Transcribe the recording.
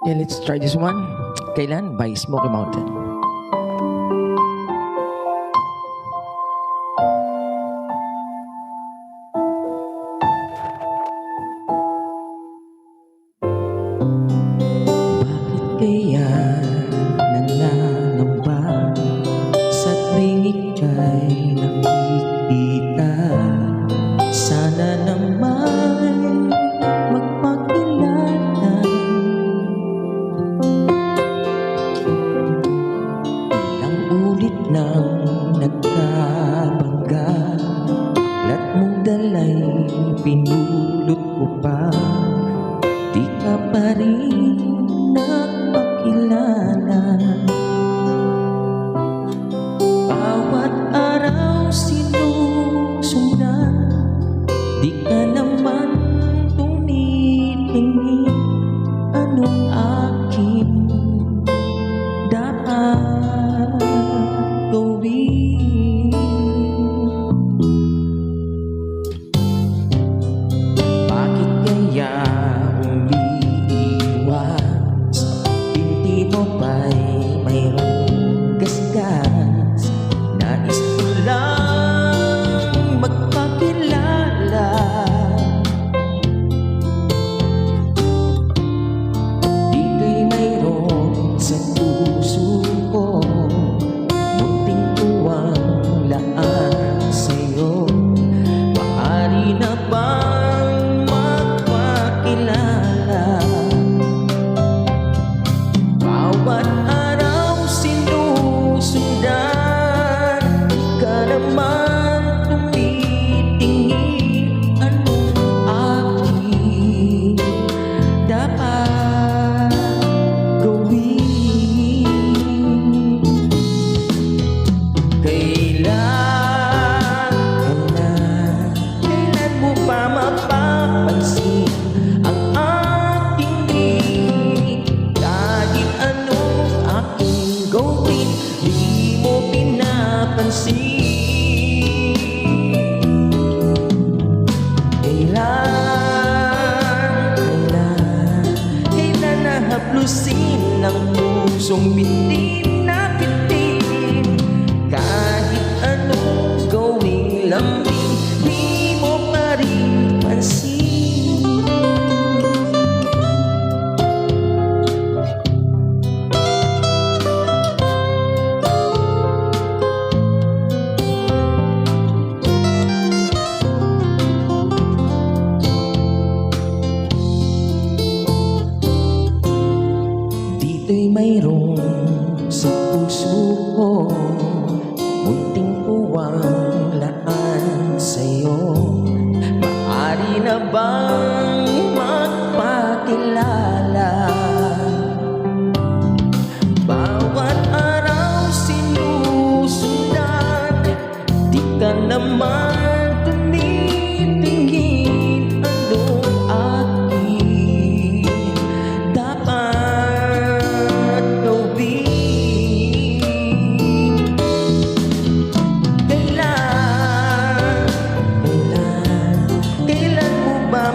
Okay, let's try this one. Kailan by Smoky Mountain. Bakit kaya nangangamba sa tuwing ika'y nakikita? Sana naman magpakilala. Ilang ulit nang nagkabangga, aklat mong dalay pinulot ko pa. Di ka pa rin nagpakilala. Bawat araw sinusundan, di ka naman tumitingin. Anong aking dapat gawin? Bakit kaya umiiwas? Hindi mo ba'y mayroong gasgas? Nais ko lang magpakilala. Dito'y mayroon sa puso ko, munting tuwang laan sa'yo. Maaari na bang magpakilala? Bawat araw sinusundan, di ka naman tumitingin. Anong aking dapat gawin? Kailan mo pa mapapansin ang aking hiling? Kahit anong aking gawin, di mo pinapansin. Kailan nahaplusin ng pusong bitin na bitin? Kahit anong gawing lambing, di mo pa rin pansin. Dito'y mayroon sa puso ko, munting puwang laan sa'yo. Maaari na bang magpakilala? Bawat araw sinusundan, di ka naman tumitingin. Anong aking dapat gawin? Kailan mo ba